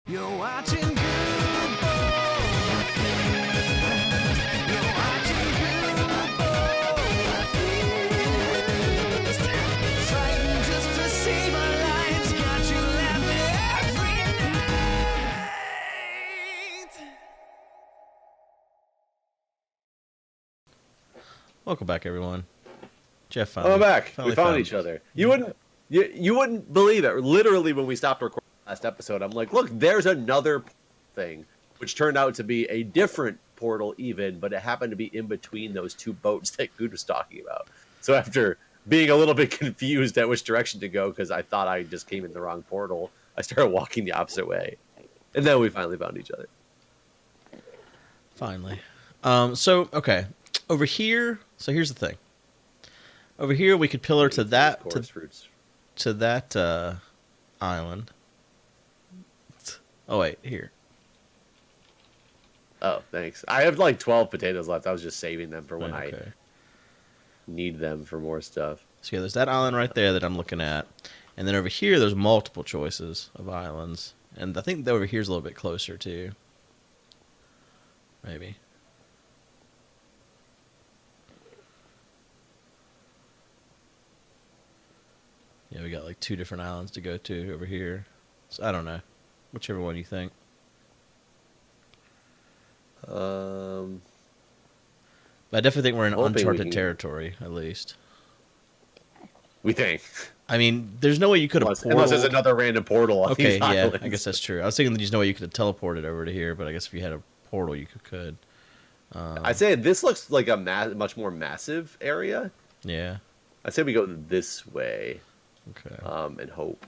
You're watching Guude. You're watching Guude. Fighting just to save our lives. Got you laughing every night. Welcome back, everyone. Jeff found I'm back. finally We found each other. You wouldn't believe it. Literally, when we stopped recording last episode, I'm like, look, there's another thing, which turned out to be a different portal even, but it happened to be in between those two boats that Guude was talking about. So after being a little bit confused at which direction to go, because I thought I just came in the wrong portal, I started walking the opposite way. And then we finally found each other. Finally. Okay. Over here, so here's the thing. Over here, we could pillar to that to that island. Oh wait, here. Oh, thanks. I have like 12 potatoes left. I was just saving them for when I need them for more stuff. So yeah, there's that island right there that I'm looking at, and then over here, there's multiple choices of islands, and I think that over here's a little bit closer too. Maybe. Yeah, we got like two different islands to go to over here. So I don't know. Whichever one you think. But I definitely think we're in uncharted territory, at least. We think. I mean, there's no way you could have unless there's another random portal on these islands. I guess that's true. I was thinking there's no way you could have teleported over to here, but I guess if you had a portal, you could. I'd say this looks like a much more massive area. Yeah. I'd say we go this way. Okay. And hope.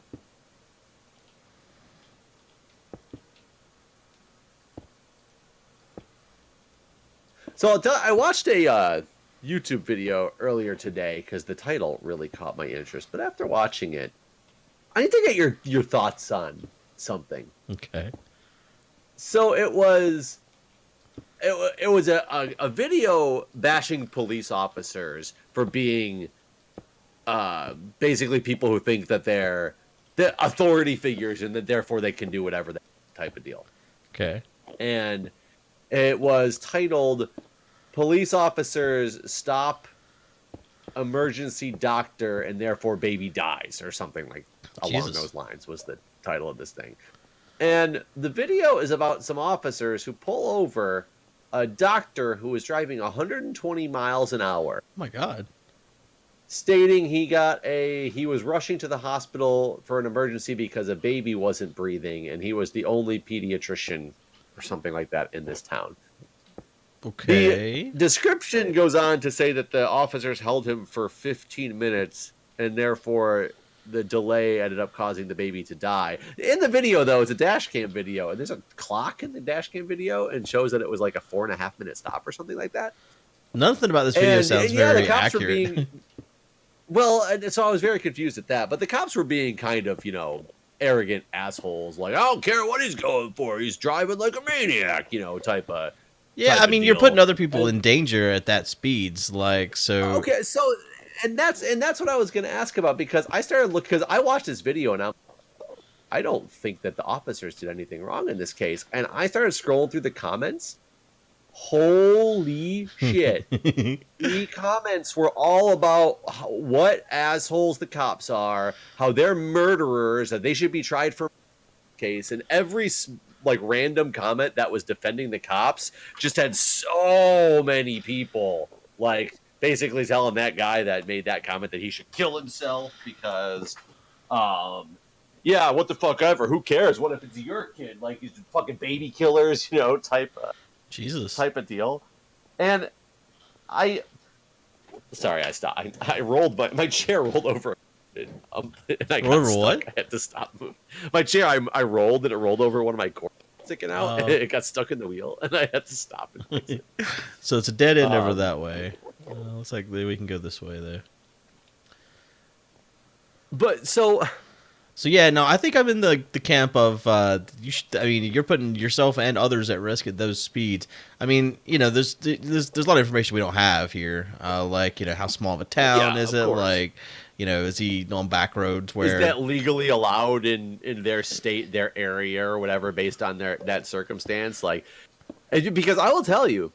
So I watched a YouTube video earlier today because the title really caught my interest. But after watching it, I need to get your thoughts on something. Okay. So it was a video bashing police officers for being basically people who think that they're the authority figures and that therefore they can do whatever they type of deal. Okay. And it was titled "Police Officers Stop Emergency Doctor and Therefore Baby Dies" or something like along those lines was the title of this thing. And the video is about some officers who pull over a doctor who was driving 120 miles an hour. Oh my God. Stating he was rushing to the hospital for an emergency because a baby wasn't breathing and he was the only pediatrician or something like that in this town. Okay. The description goes on to say that the officers held him for 15 minutes and therefore the delay ended up causing the baby to die. In the video, though, it's a dash cam video, and there's a clock in the dash cam video and shows that it was like a 4.5 minute stop or something like that. Nothing about this video sounds very accurate. Well, so I was very confused at that. But the cops were being kind of, arrogant assholes. Like, I don't care what he's going for. He's driving like a maniac, type of. Yeah, I mean, you're putting other people in danger at that speeds, like so. Okay, so and that's what I was going to ask about because I started looking because I watched this video and I don't think that the officers did anything wrong in this case, and I started scrolling through the comments. Holy shit. The comments were all about what assholes the cops are, how they're murderers, that they should be tried for case, and every random comment that was defending the cops just had so many people basically telling that guy that made that comment that he should kill himself because yeah, what the fuck ever, who cares, what if it's your kid, he's fucking baby killers, type of deal. And I stopped. I rolled my chair rolled over. And I got stuck. What? I had to stop moving. My chair, I rolled and it rolled over one of my cords sticking out. And it got stuck in the wheel and I had to stop and fix it. So it's a dead end over that way. Looks like we can go this way there. But so yeah, no, I think I'm in the camp of you're putting yourself and others at risk at those speeds. I mean, there's a lot of information we don't have here, how small of a town is it, Is he on back roads where... Is that legally allowed in their state, their area, or whatever, based on that circumstance? Like, because I will tell you,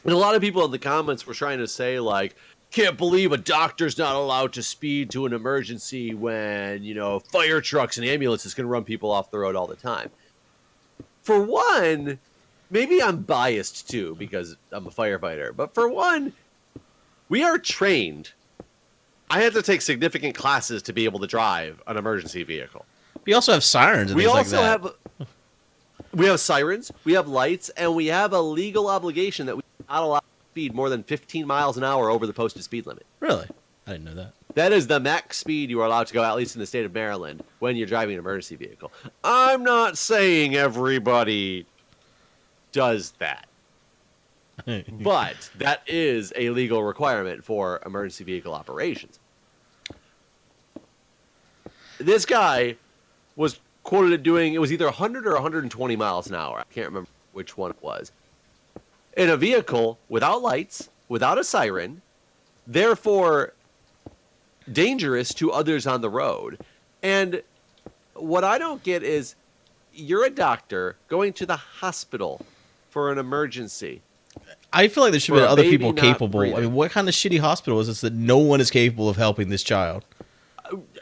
and a lot of people in the comments were trying to say, like, can't believe a doctor's not allowed to speed to an emergency when, fire trucks and ambulances can run people off the road all the time. For one, maybe I'm biased too because I'm a firefighter, but for one, we are trained. I had to take significant classes to be able to drive an emergency vehicle. We also have sirens and things like that. We have sirens, we have lights, and we have a legal obligation that we are not allowed to speed more than 15 miles an hour over the posted speed limit. Really? I didn't know that. That is the max speed you are allowed to go, at least in the state of Maryland, when you're driving an emergency vehicle. I'm not saying everybody does that. But that is a legal requirement for emergency vehicle operations. This guy was quoted at doing, it was either 100 or 120 miles an hour. I can't remember which one it was. In a vehicle without lights, without a siren, therefore dangerous to others on the road. And what I don't get is you're a doctor going to the hospital for an emergency. I feel like there should be other people capable. Breathing. I mean, what kind of shitty hospital is this that no one is capable of helping this child?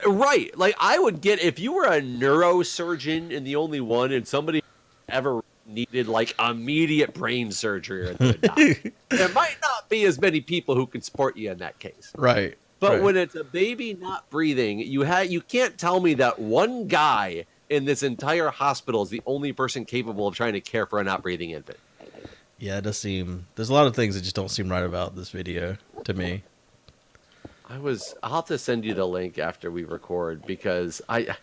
Right. Like, I would get, if you were a neurosurgeon and the only one and somebody ever needed, like, immediate brain surgery or there might not be as many people who can support you in that case. Right. But when it's a baby not breathing, you can't tell me that one guy in this entire hospital is the only person capable of trying to care for a not breathing infant. Yeah, it does seem... There's a lot of things that just don't seem right about this video to me. I'll have to send you the link after we record because I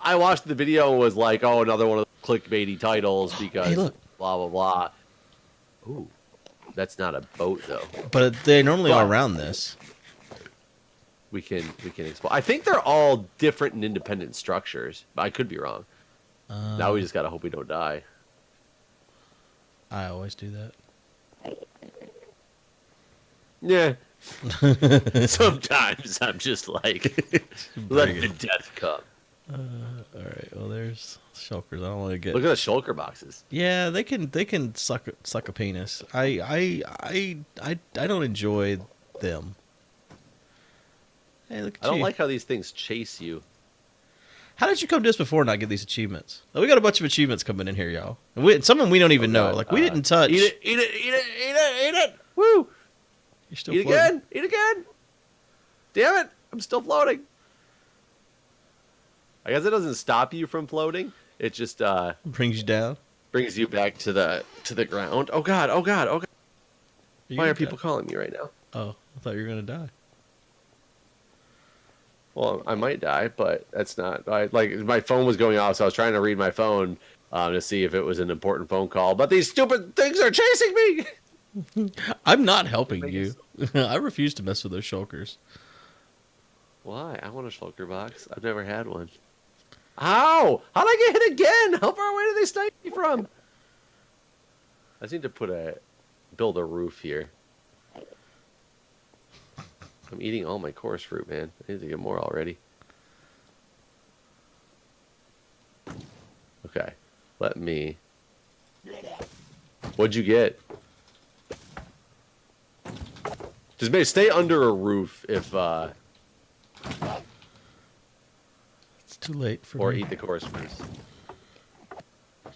watched the video and was like, oh, another one of the clickbaity titles because hey, look. Blah, blah, blah. Ooh, that's not a boat, though. But they normally are around this. We can explore. I think they're all different and independent structures. But I could be wrong. Now we just gotta hope we don't die. I always do that. Yeah. Sometimes I'm just like, let the death come. All right. Well, there's shulkers. I don't want to get. Look at the shulker boxes. Yeah, they can suck a penis. I don't enjoy them. Hey, look at I don't you. like how these things chase you. How did you come to us before and not get these achievements? Oh, we got a bunch of achievements coming in here, y'all. And some of them we don't even know. Like, we didn't touch. Eat it. Woo! You're still Eat floating. again. Eat again. Damn it! I'm still floating. I guess it doesn't stop you from floating. It just Brings you down. brings you back to the ground. Oh god! Why are people calling me right now? Oh, I thought you were gonna die. Well, I might die, but that's not. My phone was going off, so I was trying to read my phone to see if it was an important phone call. But these stupid things are chasing me. I'm not helping you. I refuse to mess with those shulkers. Why? I want a shulker box. I've never had one. Ow! How'd I get hit again? How far away did they snipe me from? I just need to build a roof here. I'm eating all my coarse fruit, man. I need to get more already. Okay. Let me... What'd you get? Just maybe stay under a roof if, It's too late for or me. eat the coarse fruits.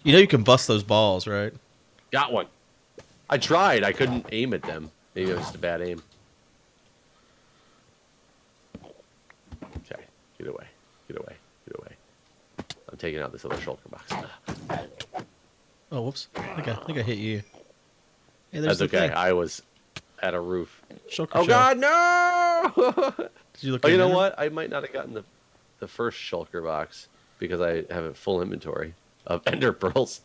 You know you can bust those balls, right? Got one. I tried. I couldn't aim at them. Maybe it was just a bad aim. Okay. Get away. I'm taking out this other shulker box. Oh, whoops. I think I hit you. Hey, That's the okay. thing. I was at a roof. Shulker Oh, shell. God, no! Did you look Oh, in you know there? what? I might not have gotten the first shulker box because I have a full inventory of ender pearls.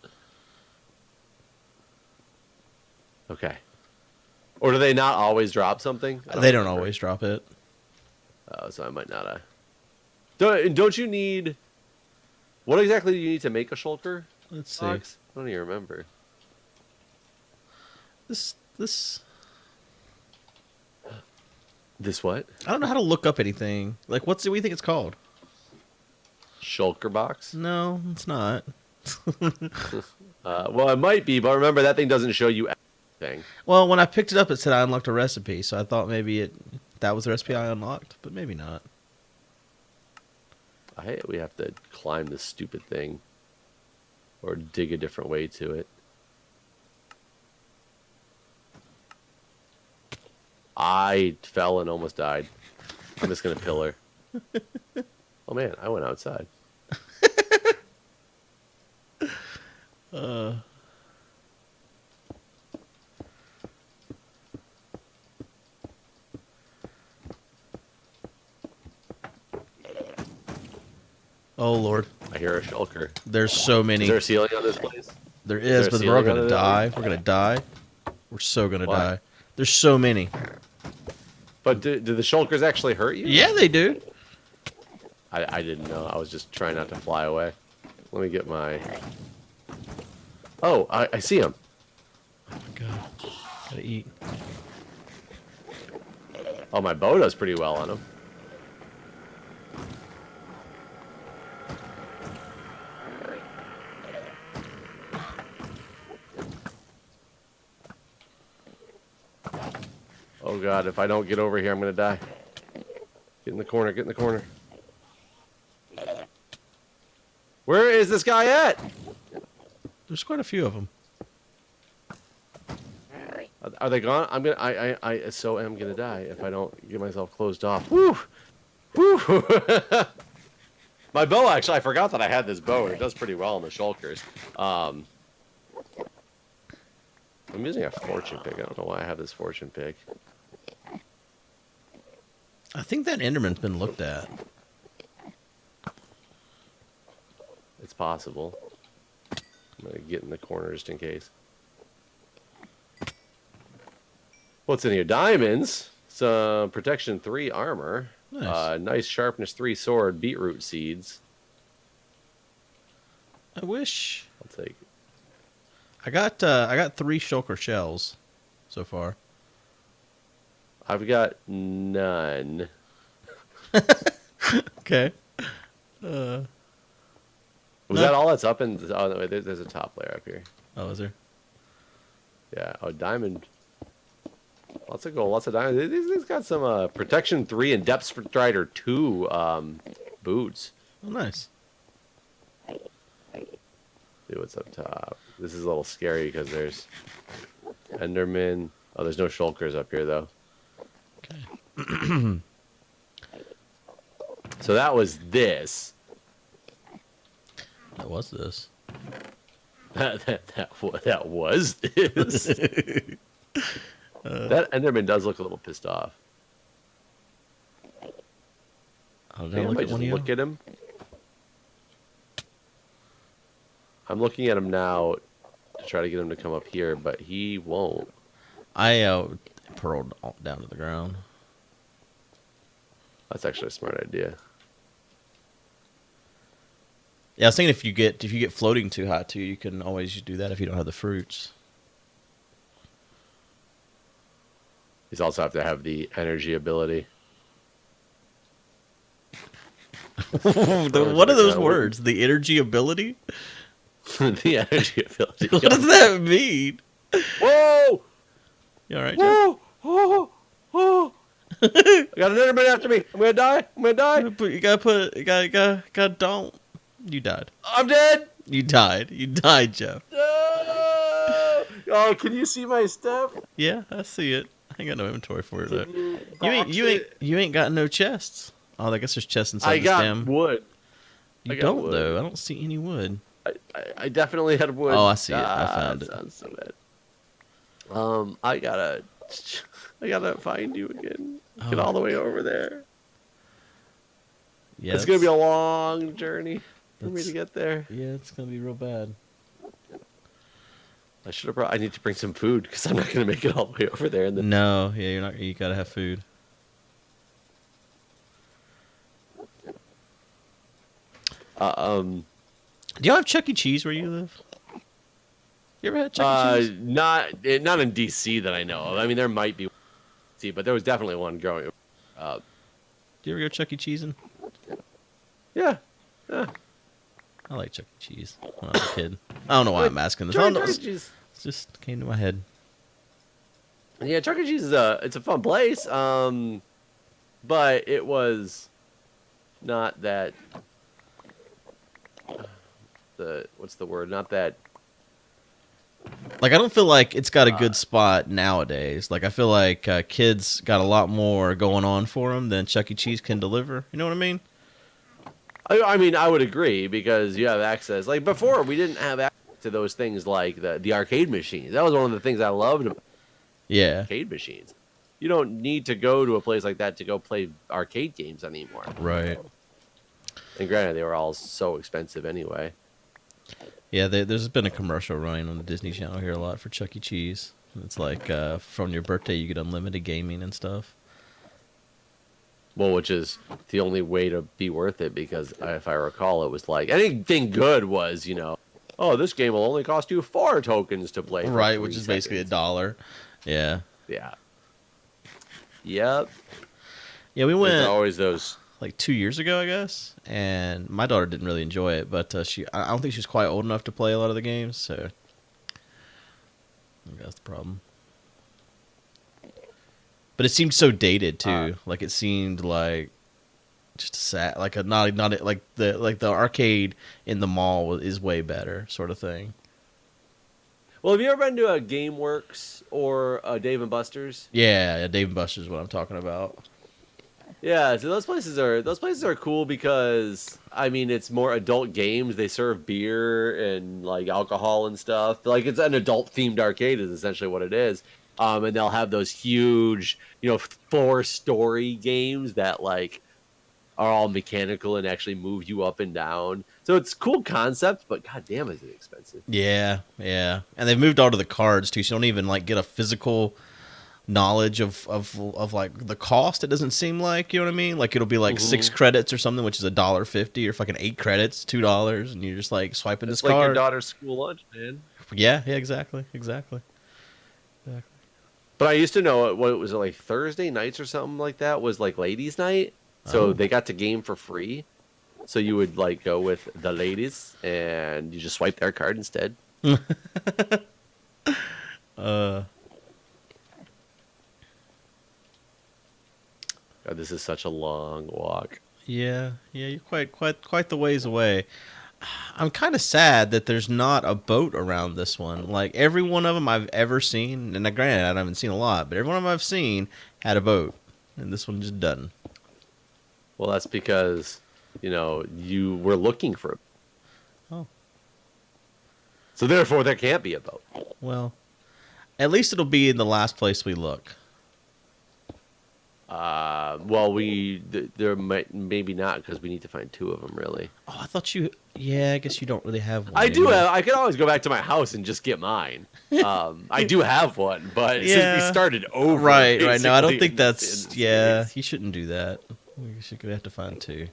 Okay. Or do they not always drop something? They don't always drop it. Oh, so I might not have. Don't you need... What exactly do you need to make a shulker Let's see. box? I don't even remember. This This what? I don't know how to look up anything. Like, what do you think it's called? Shulker box? No, it's not. Well, it might be, but remember that thing doesn't show you anything. Well, when I picked it up, it said I unlocked a recipe, so I thought maybe that was the recipe I unlocked, but maybe not. We have to climb this stupid thing, or dig a different way to it. I fell and almost died. I'm just gonna pillar. Oh man, I went outside. Oh Lord, I hear a shulker. there's so many. Is there a ceiling on this place? There is, but there a we're all ceiling gonna on die. We're gonna die. We're so gonna Why? die. There's so many. But do the shulkers actually hurt you? Yeah, they do. I didn't know. I was just trying not to fly away. Let me get my... Oh, I see him. Oh my god, gotta eat. Oh, my bow does pretty well on him. Oh god, if I don't get over here, I'm gonna die. Get in the corner, get in the corner. Where is this guy at? There's quite a few of them. Are they gone? I so am gonna die if I don't get myself closed off. Woo! Woo! My bow, actually, I forgot that I had this bow, and it does pretty well in the shulkers. I'm using a fortune pick. I don't know why I have this fortune pick. I think that Enderman's been looked at. It's possible. I'm gonna get in the corner just in case. What's in here? Diamonds. Some protection 3 armor. Nice. Nice sharpness 3 sword. Beetroot seeds. I wish I'll take. I got 3 shulker shells so far. I've got none. Okay. Was No. that all that's up in? Oh no, wait, there's a top layer up here. Oh, is there? Yeah. Oh, diamond. Lots of gold. Lots of diamond. These got some protection 3 and depth strider 2 boots. Oh, nice. See what's up top. This is a little scary because there's Enderman. Oh, there's no shulkers up here though. Okay. So that was this. That was this. That was this. That Enderman does look a little pissed off. Oh, did Maybe I I look might at just one of you? look at him. I'm looking at him now to try to get him to come up here, but he won't. I pearled down to the ground. That's actually a smart idea. Yeah, I was thinking if you get floating too high too, you can always do that if you don't have the fruits. He's also have to have the energy ability. What are those words? The energy ability? The energy ability. What does that mean? Whoa! You all right, Jeff? Whoa! Oh! I got an Enderman after me. I'm gonna die. I'm gonna die. You gotta don't. You died. I'm dead. You died. You died, Jeff. No! Oh, can you see my step? Yeah, I see it. I ain't got no inventory for it though. You ain't got no chests. Oh, I guess there's chests inside I the got stem. wood. You I got don't wood. though. I don't see any wood. I definitely had wood. Oh, I see it. I found it. Sounds so bad. I gotta find you again. Get all the way over there. Yeah, It's gonna be a long journey for me to get there. Yeah, it's gonna be real bad. I should have brought. I need to bring some food because I'm not gonna make it all the way over there. No, yeah, you're not. You gotta have food. Do y'all have Chuck E. Cheese where you live? You ever had Chuck E. Cheese? Not in DC that I know of. I mean, there might be, but there was definitely one growing. Do you ever go Chuck E. Cheese'ing? Yeah. I like Chuck E. Cheese when I was a kid. I don't know why I'm asking this. I don't know. It just came to my head. Yeah, Chuck E. Cheese is it's a fun place. But it was not that. What's the word? Not that. Like, I don't feel like it's got a good spot nowadays. Like, I feel like kids got a lot more going on for them than Chuck E. Cheese can deliver. You know what I mean? I mean, I would agree because you have access. Like before, we didn't have access to those things like the arcade machines. That was one of the things I loved about arcade machines. You don't need to go to a place like that to go play arcade games anymore. Right. And granted, they were all so expensive anyway. Yeah, there's been a commercial running on the Disney Channel here a lot for Chuck E. Cheese. It's like from your birthday you get unlimited gaming and stuff. Well, which is the only way to be worth it because if I recall, it was like anything good was, oh, this game will only cost you 4 tokens to play. Right, which is basically $1. Yeah. Yeah. Yep. Yeah, we went. There's always those. Like 2 years ago, I guess, and my daughter didn't really enjoy it, but I don't think she's quite old enough to play a lot of the games, so I think that's the problem. But it seemed so dated too. Like it seemed like just a sad, like a not like the arcade in the mall is way better sort of thing. Well, have you ever been to a GameWorks or a Dave & Buster's? Yeah, Dave & Buster's is what I'm talking about. Yeah, so those places are cool because I mean it's more adult games. They serve beer and like alcohol and stuff. Like it's an adult themed arcade is essentially what it is. And they'll have those huge, 4-story games that like are all mechanical and actually move you up and down. So it's a cool concept, but goddamn, is it expensive? Yeah, and they've moved on to the cards too. So you don't even like get a physical knowledge of like the cost. It doesn't seem like, you know what I mean? Like it'll be like 6 credits or something, which is $1.50, or fucking 8 credits, $2, and you're just like swiping this card. It's like your daughter's school lunch, man. Yeah, exactly. But I used to know what was it like Thursday nights or something like that was like ladies' night, so they got to game for free. So you would like go with the ladies and you just swipe their card instead. God, this is such a long walk. Yeah, you're quite the ways away. I'm kind of sad that there's not a boat around this one. Like every one of them I've ever seen, and granted I haven't seen a lot, but every one of them I've seen had a boat, and this one just doesn't. Well, that's because you were looking for it. Oh. So therefore, there can't be a boat. Well, at least it'll be in the last place we look. Well, there might maybe not because we need to find 2 of them really. Oh, I thought you. Yeah, I guess you don't really have one. I do have. I could always go back to my house and just get mine. I do have one, but since we started over, right. No, I don't think that's. Yeah, you shouldn't do that. We should have to find 2.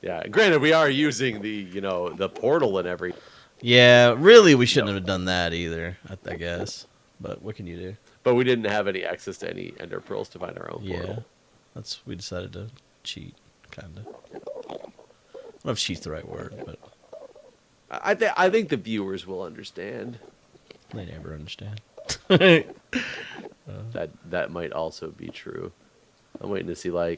Yeah, granted, we are using the portal and everything. Yeah, really, we shouldn't have done that either. I guess, but what can you do? But we didn't have any access to any ender pearls to find our own portal. Yeah, we decided to cheat, kind of. I don't know if cheat's the right word, but I think the viewers will understand. They never understand. That might also be true. I'm waiting to see I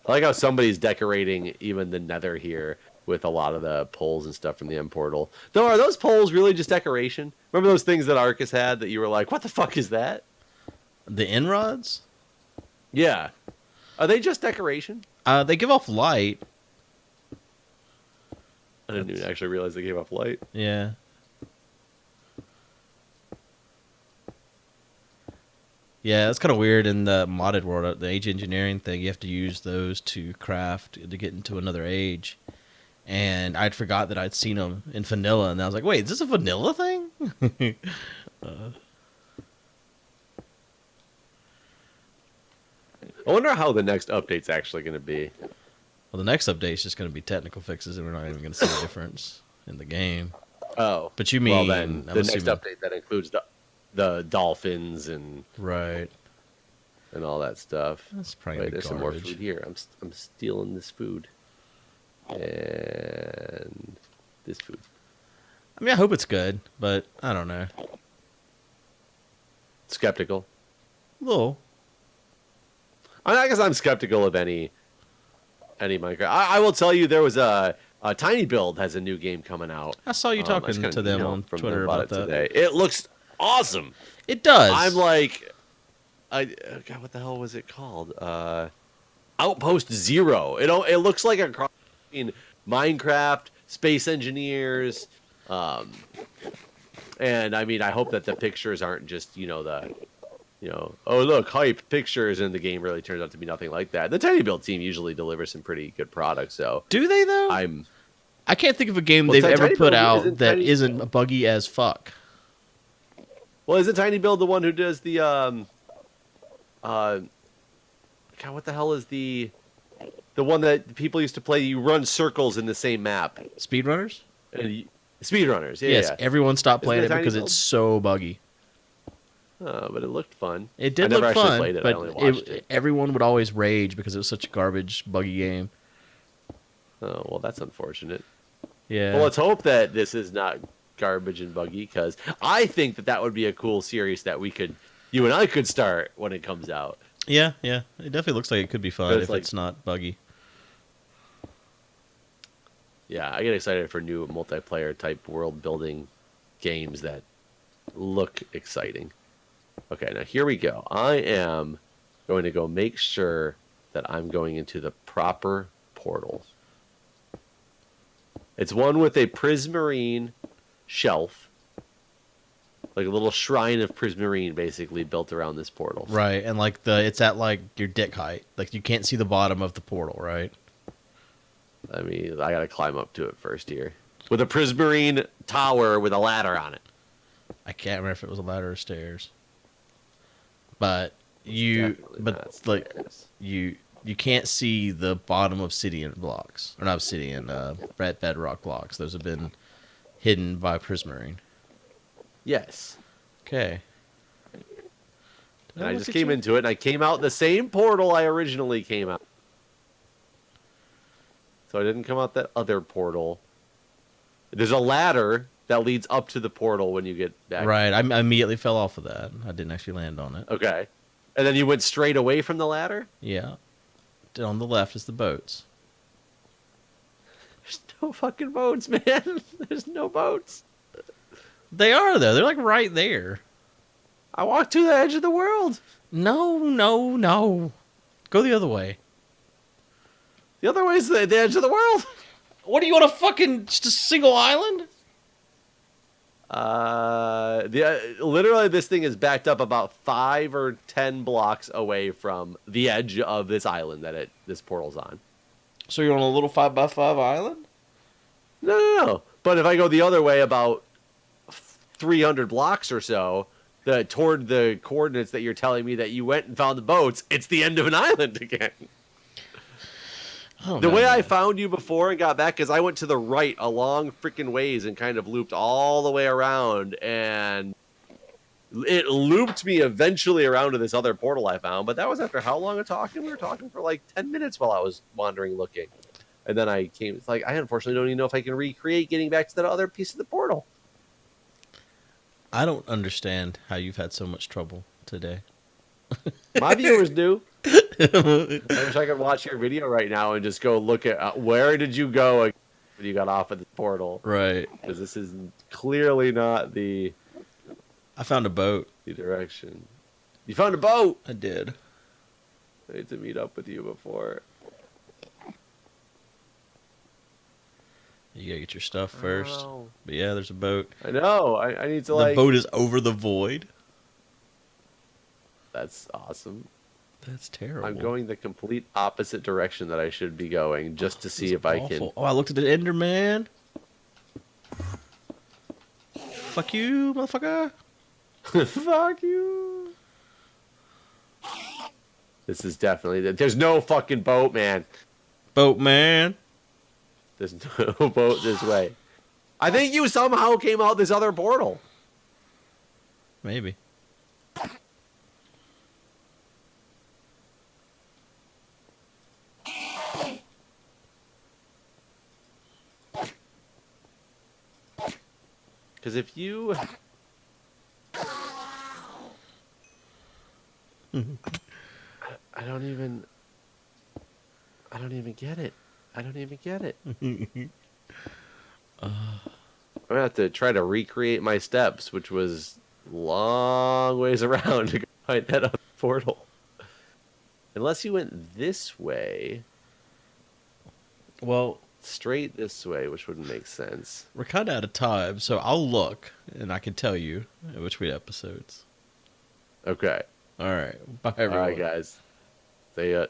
like how somebody's decorating even the nether here with a lot of the poles and stuff from the M portal. Though, are those poles really just decoration? Remember those things that Arcus had that you were like, what the fuck is that? The inrods? Yeah. Are they just decoration? They give off light. I didn't even actually realize they gave off light. Yeah. Yeah, it's kind of weird in the modded world. The age engineering thing, you have to use those to craft to get into another age. And I'd forgot that I'd seen them in vanilla, and I was like, wait, is this a vanilla thing? I wonder how the next update's actually going to be. Well, the next update's just going to be technical fixes, and we're not even going to see a difference in the game. Oh. But you mean... Well, then, the next update that includes the dolphins and... Right. and all that stuff. That's probably Wait, there's some more garbage. food here. I'm stealing this food. And this food. I mean, I hope it's good, but I don't know. Skeptical. Little. I guess I'm skeptical of any Minecraft. I will tell you, there was a Tiny Build has a new game coming out. I saw you I talking just got to an them email on from Twitter them about it that. today. It looks awesome. It does. I'm like, God, what the hell was it called? Outpost Zero. It looks like a cross between Minecraft, Space Engineers, and I mean, I hope that the pictures aren't just oh look, hype pictures, and the game really turns out to be nothing like that. The Tiny Build team usually delivers some pretty good products, so Do they though? I can't think of a game they've ever Tiny put Build out isn't that Tiny- isn't buggy as fuck. Well, isn't Tiny Build the one who does the God, what the hell is the one that people used to play? You run circles in the same map. Speedrunners? Speedrunners, yeah. Yes, yeah. everyone stopped Isn't playing it it Tiny because Build? it's so buggy. But it looked fun. It did I never look actually fun, played it. I but only watched it. everyone would always rage because it was such a garbage, buggy game. Oh, well, that's unfortunate. Yeah. Well, let's hope that this is not garbage and buggy, because I think that would be a cool series that you and I could start when it comes out. Yeah. It definitely looks like it could be fun if it's not buggy. Yeah, I get excited for new multiplayer type world building games that look exciting. Okay, now here we go. I am going to go make sure that I'm going into the proper portal. It's one with a prismarine shelf, like a little shrine of prismarine, basically built around this portal. Right, and like it's at like your dick height. Like you can't see the bottom of the portal, right? I mean, I gotta climb up to it first here with a prismarine tower with a ladder on it. I can't remember if it was a ladder or stairs. But you can't see the bottom of obsidian blocks, or not obsidian, bedrock blocks. Those have been hidden by prismarine. Yes. Okay. And I just came into it, and I came out the same portal I originally came out. So I didn't come out that other portal. There's a ladder that leads up to the portal when you get back. Right, I immediately fell off of that. I didn't actually land on it. Okay. And then you went straight away from the ladder? Yeah. On the left is the boats. There's no fucking boats, man. There's no boats. They are, though. They're like right there. I walked to the edge of the world. No. Go the other way. The other way is the edge of the world. What do you want, just a single island? Literally, this thing is backed up about 5 or 10 blocks away from the edge of this island that this portal's on. So you're on a little 5x5 island? No. But if I go the other way about 300 blocks or so, toward the coordinates that you're telling me that you went and found the boats, it's the end of an island again. The way I found you before and got back is I went to the right a long freaking ways and kind of looped all the way around, and it looped me eventually around to this other portal I found. But that was after how long of talking? We were talking for like 10 minutes while I was wandering looking. And then I came, it's like, I unfortunately don't even know if I can recreate getting back to that other piece of the portal. I don't understand how you've had so much trouble today. My viewers do. I wish I could watch your video right now and just go look at where did you go when you got off at the portal. Right. Because this is clearly not the I found a boat. direction. You found a boat! I did. I need to meet up with you before. You gotta get your stuff first. Oh. But yeah, there's a boat. I know. I need to The boat is over the void. That's awesome. That's terrible. I'm going the complete opposite direction that I should be going just to see if I can. Oh, I looked at the Enderman. Fuck you, motherfucker. Fuck you. This is definitely. There's no fucking boat, man. Boat man. There's no boat this way. I think you somehow came out this other portal. Maybe. Because if you... I don't even get it. I don't even get it. I'm gonna have to try to recreate my steps, which was long ways around to go find that other portal. Unless you went this way, Well, straight this way, which wouldn't make sense. we're kind of out of time, so I'll look and I can tell you in between episodes. Okay. All right. Bye, All everyone. right, guys. See ya.